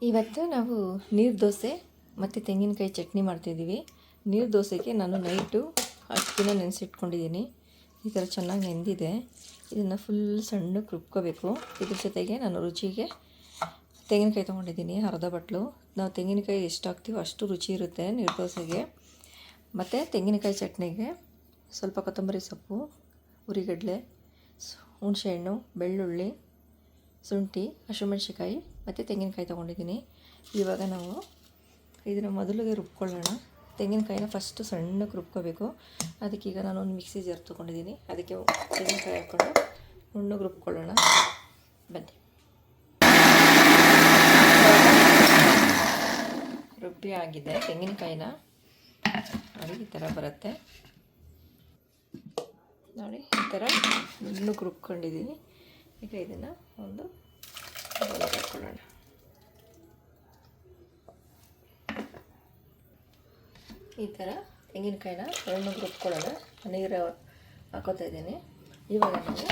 ಇವತ್ತು ನಾವು ನೀರು ದೋಸೆ ಮತ್ತು ತೆಂಗಿನಕಾಯಿ ಚಟ್ನಿ ಮಾಡ್ತಾಯಿದ್ದೀವಿ. ನೀರು ದೋಸೆಗೆ ನಾನು ನೈಟು ಅಕ್ಕಿನ ನೆನೆಸಿಟ್ಕೊಂಡಿದ್ದೀನಿ. ಈ ಥರ ಚೆನ್ನಾಗಿ ನೆಂದಿದೆ. ಇದನ್ನು ಫುಲ್ ಸಣ್ಣಕ್ಕೆ ರುಬ್ಕೋಬೇಕು. ಇದ್ರ ಜೊತೆಗೆ ನಾನು ರುಚಿಗೆ ತೆಂಗಿನಕಾಯಿ ತೊಗೊಂಡಿದ್ದೀನಿ, ಅರ್ಧ ಬಟ್ಲು. ನಾವು ತೆಂಗಿನಕಾಯಿ ಎಷ್ಟು ಹಾಕ್ತೀವೋ ಅಷ್ಟು ರುಚಿ ಇರುತ್ತೆ ನೀರು ದೋಸೆಗೆ. ಮತ್ತು ತೆಂಗಿನಕಾಯಿ ಚಟ್ನಿಗೆ ಸ್ವಲ್ಪ ಕೊತ್ತಂಬರಿ ಸೊಪ್ಪು, ಉರಿಗಡಲೆ, ಹುಣಸೆಹಣ್ಣು, ಬೆಳ್ಳುಳ್ಳಿ, ಶುಂಠಿ, ಹಸಿಮೆಣ್ಸಿಕಾಯಿ ಮತ್ತು ತೆಂಗಿನಕಾಯಿ ತೊಗೊಂಡಿದ್ದೀನಿ. ಇವಾಗ ನಾವು ಇದನ್ನು ಮೊದಲಿಗೆ ರುಬ್ಕೊಳ್ಳೋಣ. ತೆಂಗಿನಕಾಯಿನ ಫಸ್ಟು ಸಣ್ಣಕ್ಕೆ ರುಬ್ಕೋಬೇಕು. ಅದಕ್ಕೀಗ ನಾನೊಂದು ಮಿಕ್ಸಿ ಜಾರ್ ತೊಗೊಂಡಿದ್ದೀನಿ. ಅದಕ್ಕೆ ತೆಂಗಿನಕಾಯಿ ಹಾಕ್ಕೊಂಡು ನುಣ್ಣಗೆ ರುಬ್ಕೊಳ್ಳೋಣ. ಬನ್ನಿ. ರುಬ್ಬಿ ಆಗಿದೆ ತೆಂಗಿನಕಾಯಿನ. ನೋಡಿ ಈ ಥರ ಬರುತ್ತೆ. ನೋಡಿ ಈ ಥರ ನುಣ್ಣಗೆ ರುಬ್ಕೊಂಡಿದ್ದೀನಿ. ಈಗ ಇದನ್ನು ಒಂದು ಬೌಲ್ಗೆ ಹಾಕ್ಕೊಳ್ಳೋಣ. ಈ ಥರ ತೆಂಗಿನಕಾಯಿನ ನುಣ್ಣಗೆ ರುಬ್ಕೊಳ್ಳೋಣ. ನೀರು ಹಾಕೋತಾ ಇದ್ದೀನಿ. ಇವಾಗ ನಾವು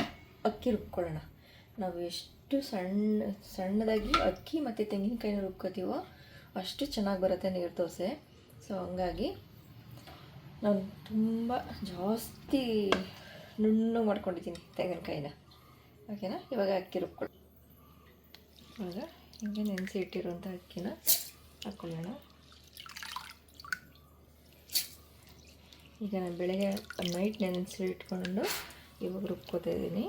ಅಕ್ಕಿ ರುಬ್ಕೊಳ್ಳೋಣ. ನಾವು ಎಷ್ಟು ಸಣ್ಣದಾಗಿ ಅಕ್ಕಿ ಮತ್ತು ತೆಂಗಿನಕಾಯಿನ ರುಬ್ಕೋತೀವೋ ಅಷ್ಟು ಚೆನ್ನಾಗಿ ಬರುತ್ತೆ ನೀರು ದೋಸೆ. ಸೊ ಹಂಗಾಗಿ ನಾನು ತುಂಬ ಜಾಸ್ತಿ ನುಣ್ಣಗೆ ಮಾಡ್ಕೊಂಡಿದ್ದೀನಿ ತೆಂಗಿನಕಾಯಿನ. ಓಕೆನಾ? ಇವಾಗ ಅಕ್ಕಿ ರುಬ್ಕೊಳ್ಳಿ. ಇವಾಗ ಹೀಗೆ ನೆನೆಸಿ ಇಟ್ಟಿರುವಂಥ ಅಕ್ಕಿನ ಹಾಕ್ಕೊಳ್ಳೋಣ. ಈಗ ನಾನು ಬೆಳಗ್ಗೆ ನೈಟ್ ನೆನೆಸಿ ಇಟ್ಕೊಂಡು ಇವಾಗ ರುಬ್ಕೋತಾ ಇದ್ದೀನಿ.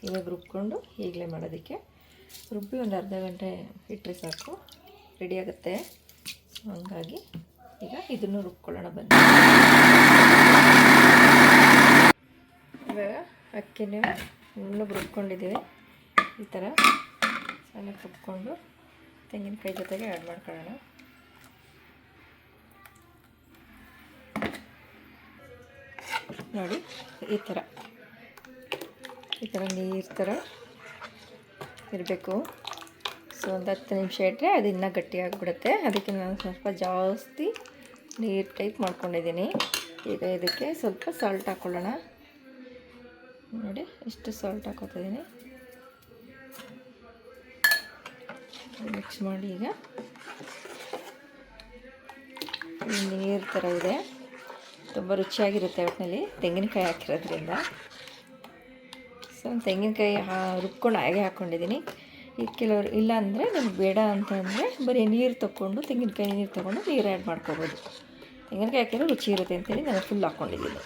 ಇವಾಗ ರುಬ್ಕೊಂಡು ಈಗಲೇ ಮಾಡೋದಕ್ಕೆ ರುಬ್ಬಿ ಒಂದು ಅರ್ಧ ಗಂಟೆ ಇಟ್ಟರೆ ಸಾಕು, ರೆಡಿ ಆಗುತ್ತೆ. ಹಂಗಾಗಿ ಈಗ ಇದನ್ನು ರುಬ್ಕೊಳ್ಳೋಣ ಬನ್ನಿ. ಇವಾಗ ಅಕ್ಕಿನ ನುಣ್ಣಗೆ ರುಬ್ಕೊಂಡಿದ್ದೀವಿ. ಈ ಥರ ಸಣ್ಣಕ್ಕೆ ರುಬ್ಕೊಂಡು ತೆಂಗಿನಕಾಯಿ ಜೊತೆಗೆ ಆ್ಯಡ್ ಮಾಡ್ಕೊಳ್ಳೋಣ. ನೋಡಿ ಈ ಥರ ನೀರು ಥರ ಇರಬೇಕು. ಸೊ ಒಂದು 10 ನಿಮಿಷ ಇಟ್ಟರೆ ಅದು ಇನ್ನೂ ಗಟ್ಟಿಯಾಗಿಬಿಡುತ್ತೆ. ಅದಕ್ಕೆ ನಾನು ಸ್ವಲ್ಪ ಜಾಸ್ತಿ ನೀರು ಟೈಪ್ ಮಾಡ್ಕೊಂಡಿದ್ದೀನಿ. ಈಗ ಇದಕ್ಕೆ ಸ್ವಲ್ಪ ಸಾಲ್ಟ್ ಹಾಕ್ಕೊಳ್ಳೋಣ. ನೋಡಿ ಎಷ್ಟು ಸಾಲ್ಟ್ ಹಾಕೋತಿದ್ದೀನಿ. ಮಿಕ್ಸ್ ಮಾಡಿ ಈಗ ನೀರು ಥರ ಇದೆ. ತುಂಬ ರುಚಿಯಾಗಿರುತ್ತೆ ಒಟ್ಟಿನಲ್ಲಿ ತೆಂಗಿನಕಾಯಿ ಹಾಕಿರೋದ್ರಿಂದ. ಸೊ ತೆಂಗಿನಕಾಯಿ ರುಬ್ಕೊಂಡು ಹಾಗೆ ಹಾಕ್ಕೊಂಡಿದ್ದೀನಿ. ಈಗ ಕೆಲವರು ಇಲ್ಲ ಅಂದರೆ ನಮ್ಗೆ ಬೇಡ ಅಂತಂದರೆ ಬರೀ ನೀರು ತೊಗೊಂಡು ತೆಂಗಿನಕಾಯಿ ನೀರು ತೊಗೊಂಡು ನೀರು ಆ್ಯಡ್ ಮಾಡ್ಕೋಬೋದು. ತೆಂಗಿನಕಾಯಿ ಹಾಕಿರೋ ರುಚಿ ಇರುತ್ತೆ ಅಂತೇಳಿ ನಾನು ಫುಲ್ ಹಾಕ್ಕೊಂಡಿದ್ದೀನಿ.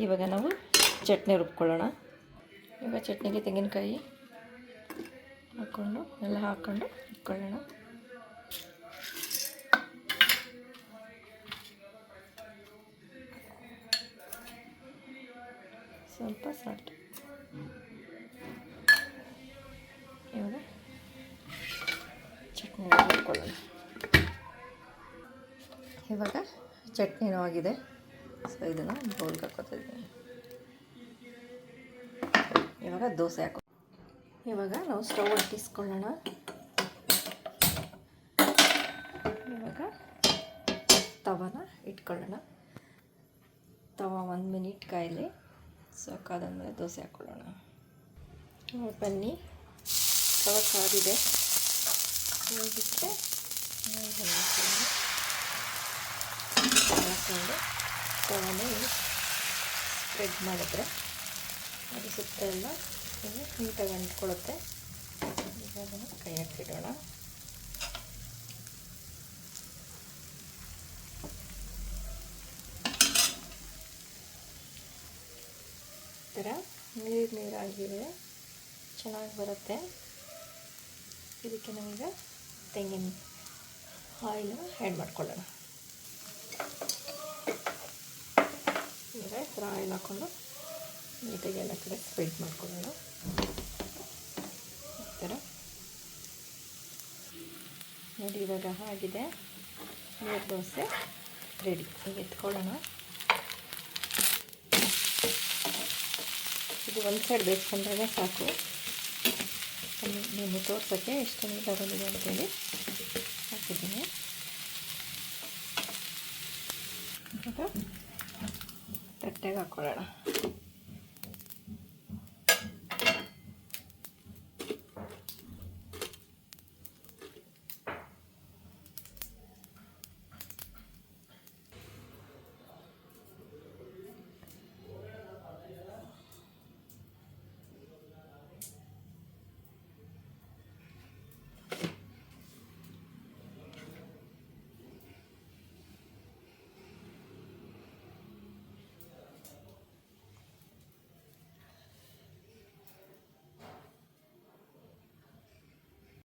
ಇವಾಗ ನಾವು ಚಟ್ನಿ ರುಬ್ಕೊಳ್ಳೋಣ. ಇವಾಗ ಚಟ್ನಿಗೆ ತೆಂಗಿನಕಾಯಿ ಹಾಕ್ಕೊಂಡು ಎಲ್ಲ ಹಾಕ್ಕೊಂಡು ಇಟ್ಕೊಳ್ಳೋಣ. ಸ್ವಲ್ಪ ಸಾಲ್ಟ್. ಇವಾಗ ಚಟ್ನಿ ಹಾಕ್ಕೊಳ್ಳೋಣ. ಇವಾಗ ಚಟ್ನಿನೂ ಆಗಿದೆ. ಸೊ ಇದನ್ನು ಬೌಲ್ಗೆ ಹಾಕೋತಾ ಇದ್ದೀನಿ. ಇವಾಗ ದೋಸೆ ಹಾಕೋ. ಇವಾಗ ನಾವು ಸ್ಟವ್ ಅಂಟಿಸ್ಕೊಳ್ಳೋಣ. ಇವಾಗ ತವಾನ ಇಟ್ಕೊಳ್ಳೋಣ. ತವ 1 ಮಿನಿಟ್ ಕಾಯಲಿ. ಸೊ ಕಾದಾದ್ಮೇಲೆ ದೋಸೆ ಹಾಕ್ಕೊಳ್ಳೋಣ. ಬನ್ನಿ, ತವ ಕಾದಿದೆ. ಹೋಗಿಕ್ಕೆ ಹಾಕ್ಕೊಂಡು ತವನೇ ಸ್ಪ್ರೆಡ್ ಮಾಡಿದ್ರೆ ಅದು ಸುತ್ತ ಎಲ್ಲ ನೀಟಾಗಿ ಅಂಟ್ಕೊಳ್ಳುತ್ತೆ. ಈಗ ಅದನ್ನು ಕೈ ಹಾಕಿಡೋಣ. ಈ ಥರ ನೀರಾಗಿದೆ, ಚೆನ್ನಾಗಿ ಬರುತ್ತೆ. ಇದಕ್ಕೆ ನಾವೀಗ ತೆಂಗಿನ ಆಯಿಲ್ ಆ್ಯಡ್ ಮಾಡ್ಕೊಳ್ಳೋಣ. ಈಗ ಈ ಥರ ಆಯಿಲ್ ಹಾಕ್ಕೊಂಡು ನೀಟಾಗಿ ಎಲ್ಲ ಕಡೆ ಸ್ಪ್ರೆಡ್ ಮಾಡ್ಕೊಳ್ಳೋಣ. ಈ ಥರ ನೋಡಿ ಇವಾಗ ಆಗಿದೆ. ನೀರು ದೋಸೆ ರೆಡಿ. ಈಗ ಎತ್ಕೊಳ್ಳೋಣ. ಇದು ಒಂದು ಸೈಡ್ ಬೇಯಿಸ್ಕೊಂಡ್ರೆ ಸಾಕು. ನೀವು ತೋರ್ಸೋಕ್ಕೆ ಎಷ್ಟು ನೀಟಾಗಿ ಬಂದಿದೆ ಅಂತೇಳಿ ಹಾಕಿದ್ದೀನಿ. ಈಗ ತಟ್ಟೆಗೆ ಹಾಕ್ಕೊಳ್ಳೋಣ.